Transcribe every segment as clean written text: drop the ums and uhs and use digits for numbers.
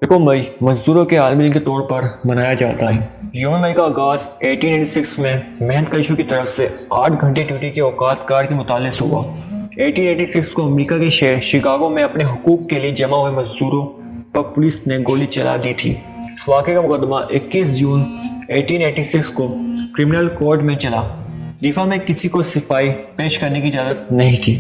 1 मई मजदूरों के आलमी दिन के तौर पर मनाया जाता है। यौम मई का आगाज़ 1886 में मेहनत कशों की तरफ से 8 घंटे ड्यूटी के औकात कार के मुताले से हुआ। 1886 को अमेरिका के शहर शिकागो में अपने हुकूक के लिए जमा हुए मजदूरों पर पुलिस ने गोली चला दी थी। इस वाक़े का मुकदमा 21 जून 1886 को क्रिमिनल कोर्ट में चला। दिफा में किसी को सिफाई पेश करने की इजाज़त नहीं थी।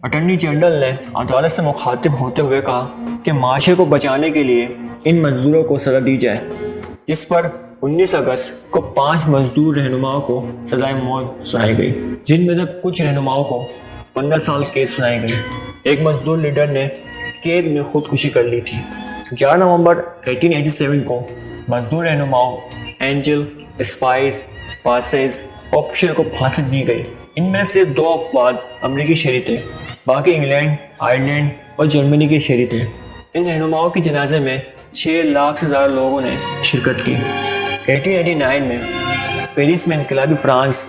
अटॉर्नी जनरल ने अदालत से मुखातिब होते हुए कहा कि माशरे को बचाने के लिए इन मजदूरों को सज़ा दी जाए, जिस पर 19 अगस्त को 5 मजदूर रहनुमाओं को सजाए मौत सुनाई गई, जिनमें से कुछ रहनुमाओं को 15 साल कैद सुनाई गई। एक मजदूर लीडर ने कैद में खुदकुशी कर ली थी। 11 नवंबर 1887 को मजदूर रहनुमाओं एंजल, स्पाइस, पासेस ऑफिसर को फांसी दी गई। इनमें से 2 अफवाद अमरीकी शहरी थे, बाकी इंग्लैंड, आयरलैंड और जर्मनी के शहरी थे। इन रहनुमाओं की जनाजे में 6 लाख से ज़्यादा लोगों ने शिरकत की। 1889 में पेरिस में इनकलाबी फ्रांस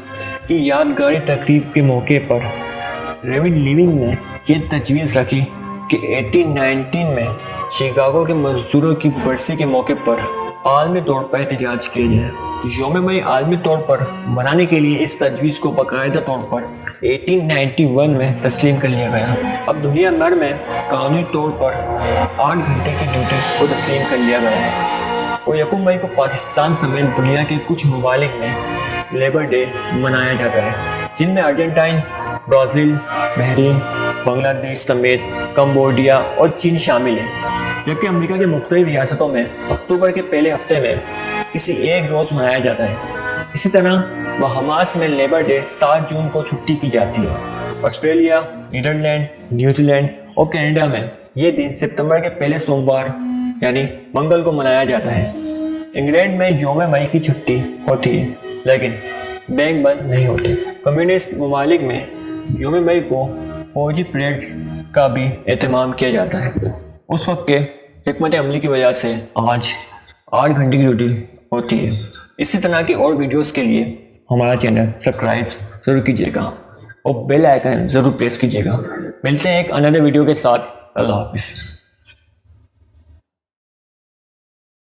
की यादगारी तकरीब के मौके पर रेविड लिविंग ने यह तजवीज़ रखी कि 1819 में शिकागो के मजदूरों की बरसी के मौके पर आलमी तौर पर एहतजाज किया जाए। यौम मई आलमी तौर पर मनाने के लिए इस तजवीज़ को बाकायदा तौर पर 1891 में तस्लीम कर लिया गया। अब दुनिया भर में कानूनी तौर पर 8 घंटे की ड्यूटी को तस्लीम कर लिया गया है और 1 मई को पाकिस्तान समेत दुनिया के कुछ ममालिक में लेबर डे मनाया जाता है, जिनमें अर्जेंटाइन, ब्राज़ील, बहरीन, बांग्लादेश समेत कंबोडिया और चीन शामिल हैं। जबकि अमेरिका के मुख्तलिफ रियासतों में अक्टूबर के पहले हफ्ते में किसी एक रोज़ मनाया जाता है। इसी तरह बहामास में लेबर डे 7 जून को छुट्टी की जाती है। ऑस्ट्रेलिया, नीदरलैंड, न्यूजीलैंड और कनाडा में ये दिन सितंबर के पहले सोमवार यानी मंगल को मनाया जाता है। इंग्लैंड में यौम मई की छुट्टी होती है, लेकिन बैंक बंद नहीं होते। कम्युनिस्ट ममालिक में यौम मई को फौजी परेड्स का भी एहतमाम किया जाता है। उस वक्त के हिकमत अमली की वजह से आज 8 घंटे की ड्यूटी होती है। इसी तरह की और वीडियोस के लिए हमारा चैनल सब्सक्राइब ज़रूर कीजिएगा और बेल आइकन ज़रूर प्रेस कीजिएगा। मिलते हैं एक अनदर वीडियो के साथ। अल्लाह हाफिज़।